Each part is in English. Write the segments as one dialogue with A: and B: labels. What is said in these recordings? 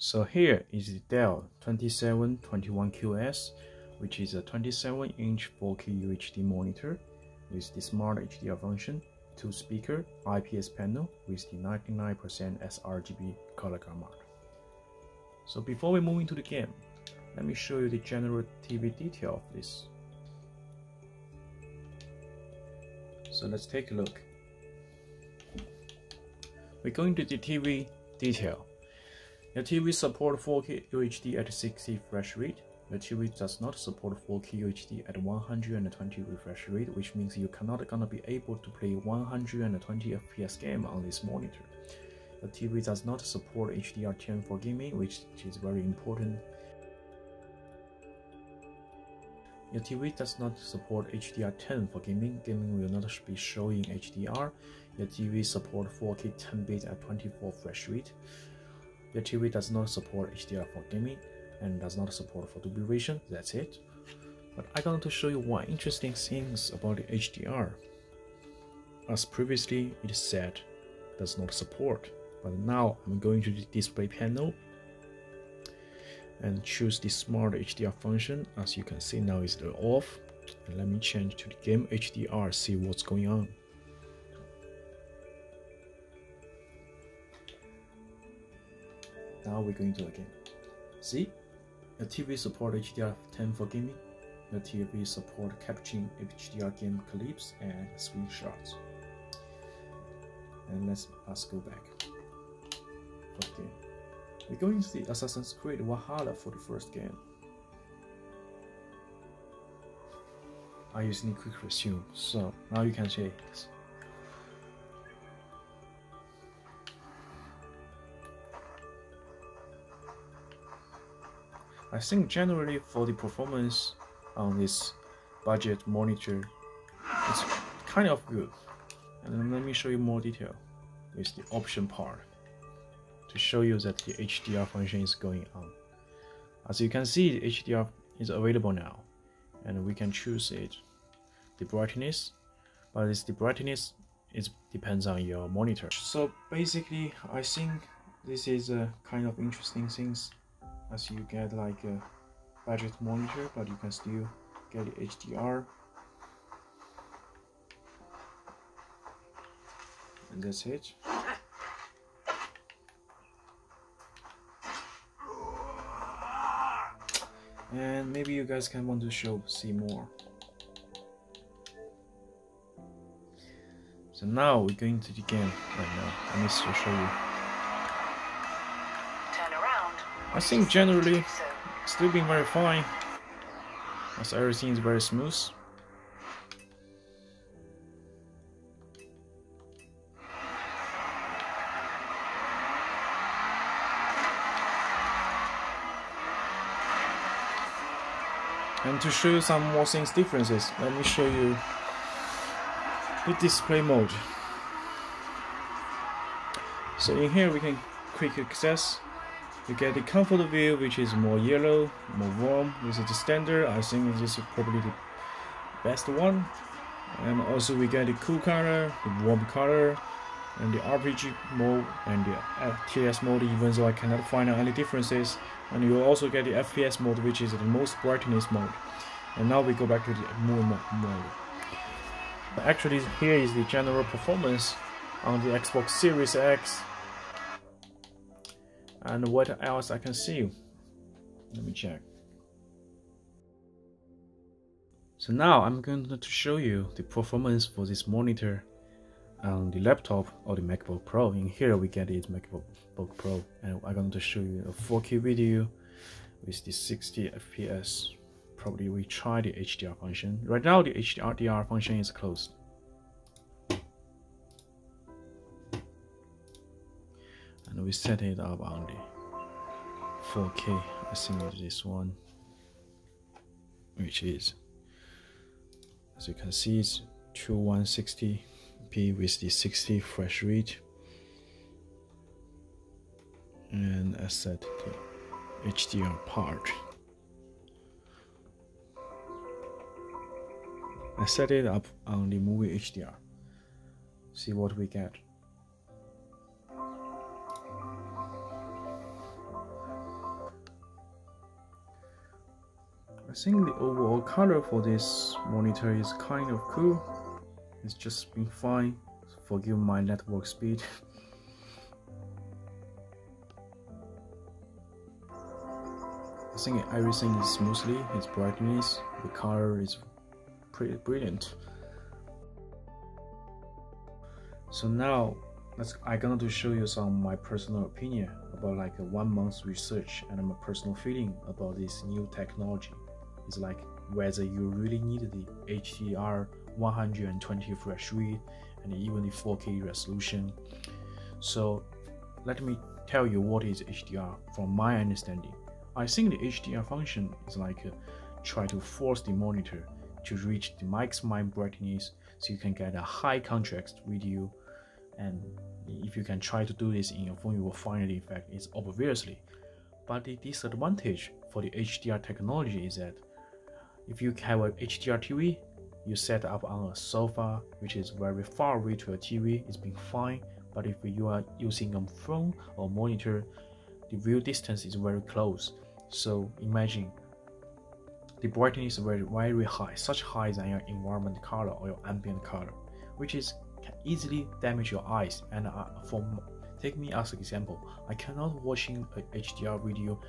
A: So here is the Dell S2721QS, which is a 27-inch 4K UHD monitor with the smart HDR function, 2-speaker IPS panel with the 99% sRGB color gamut. So before we move into the game, let me show you the general TV detail of this. So let's take a look. We go into the TV detail. The TV supports 4K UHD at 60 refresh rate. The TV does not support 4K UHD at 120 refresh rate, which means you cannot gonna be able to play 120 FPS game on this monitor. The TV does not support HDR10 for gaming, which is very important. Your TV does not support HDR10 for gaming. Gaming will not be showing HDR. Your TV supports 4K 10-bit at 24 refresh rate. Your TV does not support HDR for gaming and does not support for Dolby Vision. That's it. But I'm going to show you one interesting things about the HDR. As previously it said, does not support. But now I'm going to the display panel and choose the smart HDR function. As you can see now it's off. And let me change to the game HDR, see what's going on. Now we're going to the game. See? The TV support HDR10 for gaming. The TV support capturing HDR game clips and screenshots. And let's go back. Okay. We're going to the Assassin's Creed Valhalla for the first game. I using quick resume, so now you can see this. I think generally for the performance on this budget monitor, it's kind of good. And then let me show you more detail with the option part to show you that the HDR function is going on. As you can see, the HDR is available now, and we can choose it, the brightness, but the brightness depends on your monitor. So basically, I think this is a kind of interesting things, as you get like a budget monitor, but you can still get the HDR, and that's it. And maybe you guys can want to see more. So now we're going to the game right now. Let me show you.
B: Turn around.
A: I think generally still being very fine, as everything is very smooth. And to show you some more things differences, let me show you the display mode. So in here we can quick access. You get the comfort view, which is more yellow, more warm. This is the standard. I think this is probably the best one. And also we get the cool color, the warm color, and the RPG mode and the TS mode, even though I cannot find out any differences. And you will also get the FPS mode, which is the most brightness mode. And now we go back to the movie mode. But actually, here is the general performance on the Xbox Series X. And what else I can see? Let me check. So now I'm going to show you the performance for this monitor on the laptop or the MacBook Pro. In here we get it MacBook Pro, and I'm going to show you a 4K video with the 60 FPS. Probably we try the HDR function. Right now the HDR function is closed. And we set it up on the 4K. I think it's this one, which is, as you can see, it's 2160p with the 60 refresh rate. And I set the HDR part. I set it up on the movie HDR. See what we get. I think the overall color for this monitor is kind of cool. It's just been fine. Forgive my network speed. I think everything is smoothly, its brightness, the color is pretty brilliant. So now I'm going to show you some of my personal opinion about like a 1 month research and my personal feeling about this new technology. It's like whether you really need the HDR 120 refresh rate and even the 4K resolution. So let me tell you what is HDR from my understanding. I think the HDR function is like try to force the monitor to reach the maximum brightness so you can get a high contrast video, and if you can try to do this in your phone, you will find the effect is obviously. But the disadvantage for the HDR technology is that if you have a HDR TV, you set up on a sofa which is very far away to a TV, it's been fine. But if you are using a phone or monitor, the view distance is very close. So imagine the brightness is very high, such high than your environment color or your ambient color, which can easily damage your eyes. And take me as an example, I cannot watching a HDR video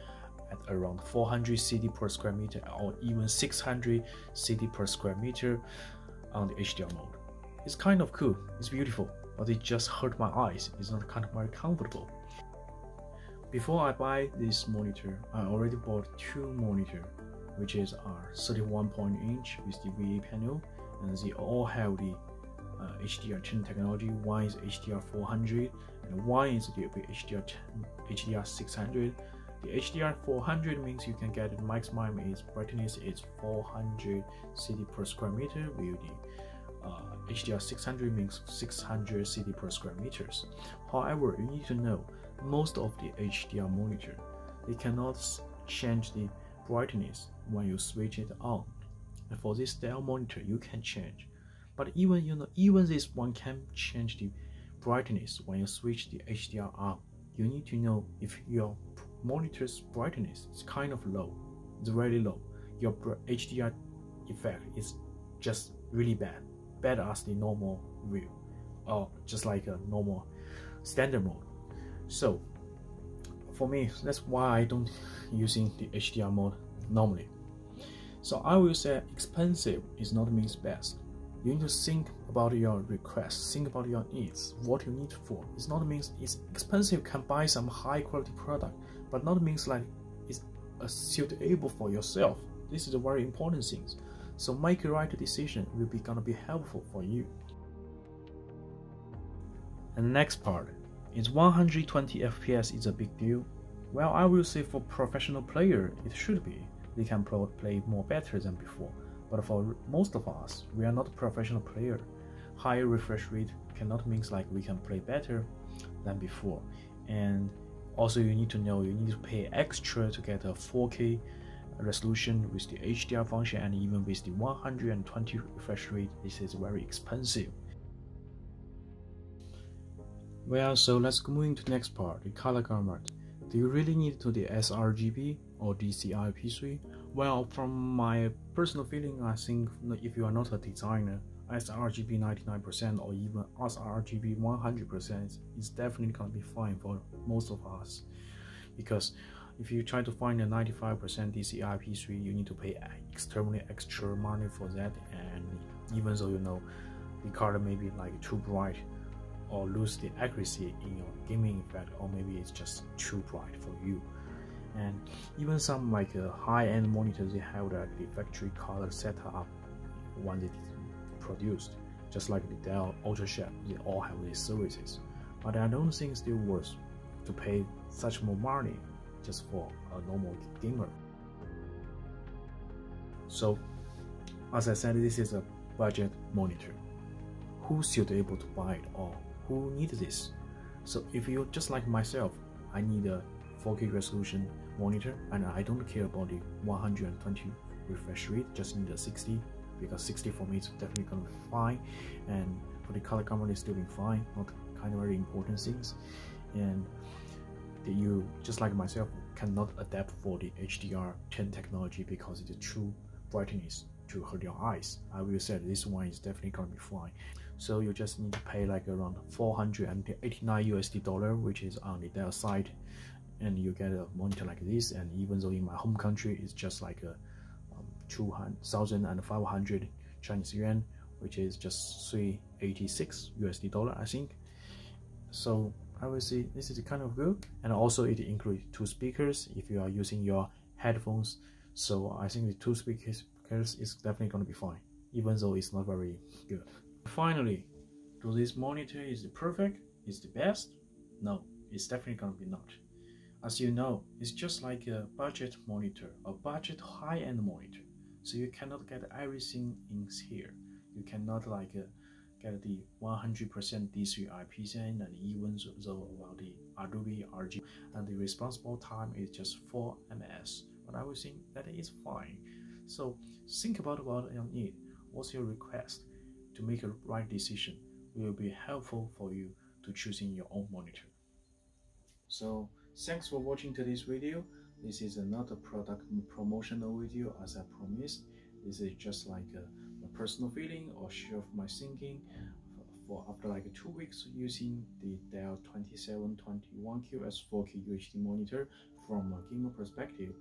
A: at around 400 CD per square meter or even 600 CD per square meter on the HDR mode. It's kind of cool, it's beautiful, but it just hurt my eyes. It's not kind of very comfortable. Before I buy this monitor, I already bought 2 monitors, which is our 31-point-inch with the VA panel, and they all have the HDR10 technology. One is HDR 400 and one is the HDR 600. The HDR 400 means you can get the maximum its brightness is 400 CD per square meter, while the HDR 600 means 600 CD per square meters. However, you need to know most of the HDR monitor, they cannot change the brightness when you switch it on. And for this Dell monitor, you can change. But even this one can change the brightness when you switch the HDR on. You need to know if your monitor's brightness is kind of low, it's very low, your HDR effect is just really bad as the normal view, or just like a normal standard mode. So for me, that's why I don't using the HDR mode normally. So I will say expensive is not means best. You need to think about your requests, think about your needs, what you need for. It's not means it's expensive, can buy some high quality product, but not means like it's suitable for yourself. This is a very important thing. So make a right decision will be gonna be helpful for you. And the next part is 120 FPS is a big deal. Well, I will say for professional player it should be. They can play more better than before. But for most of us, we are not professional player. Higher refresh rate cannot mean like we can play better than before. And also you need to know you need to pay extra to get a 4K resolution with the HDR function, and even with the 120 refresh rate, this is very expensive. Well, so let's move into the next part, the color gamut. Do you really need to the sRGB or DCI-P3? Well, from my personal feeling, I think if you are not a designer, sRGB 99% or even sRGB 100% is definitely gonna be fine for most of us. Because if you try to find a 95% DCI-P3, you need to pay extremely extra money for that, and even though you know the color may be like too bright or lose the accuracy in your gaming effect, or maybe it's just too bright for you. And even some like high-end monitors, they have the factory color set up when it is produced, just like the Dell Ultra Sharp, they all have these services. But I don't think it's still worth to pay such more money just for a normal gamer. So as I said, this is a budget monitor. Who's suitable to buy it, or who needs this? So if you're just like myself, I need a 4K resolution monitor, and I don't care about the 120 refresh rate, just need a 60, because 60 for me is definitely gonna be fine, and for the color gamut is still being fine, not kind of very important things. And you just like myself, cannot adapt for the HDR10 technology because it's true brightness to hurt your eyes. I will say this one is definitely gonna be fine. So you just need to pay like around $489, which is on the Dell side, and you get a monitor like this. And even though in my home country it's just like a 2,500 Chinese yuan, which is just $386 I think. So I will say this is kind of good, and also it includes 2 speakers if you are using your headphones. So I think the 2 speakers is definitely going to be fine, even though it's not very good. Finally, do this monitor is it perfect? Is the best? No, it's definitely going to be not. As you know, it's just like a budget monitor, a budget high-end monitor. So you cannot get everything in here. You cannot like get the 100% D3 IPCN, and even though about the Adobe RG, and the responsible time is just 4 ms. But I would think that is fine. So think about what you need. What's your request? To make a right decision will be helpful for you to choosing your own monitor. So thanks for watching today's video. This is not a product promotional video as I promised. This is just like a personal feeling or share of my thinking for after like 2 weeks using the Dell S2721QS 4K UHD monitor from a gamer perspective.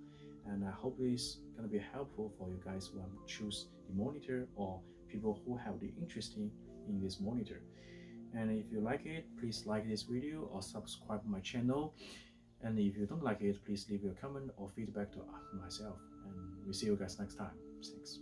A: And I hope it's gonna be helpful for you guys who want to choose the monitor, or people who have the interest in this monitor. And if you like it, please like this video or subscribe my channel. And if you don't like it, please leave your comment or feedback to myself. And we'll see you guys next time. Thanks.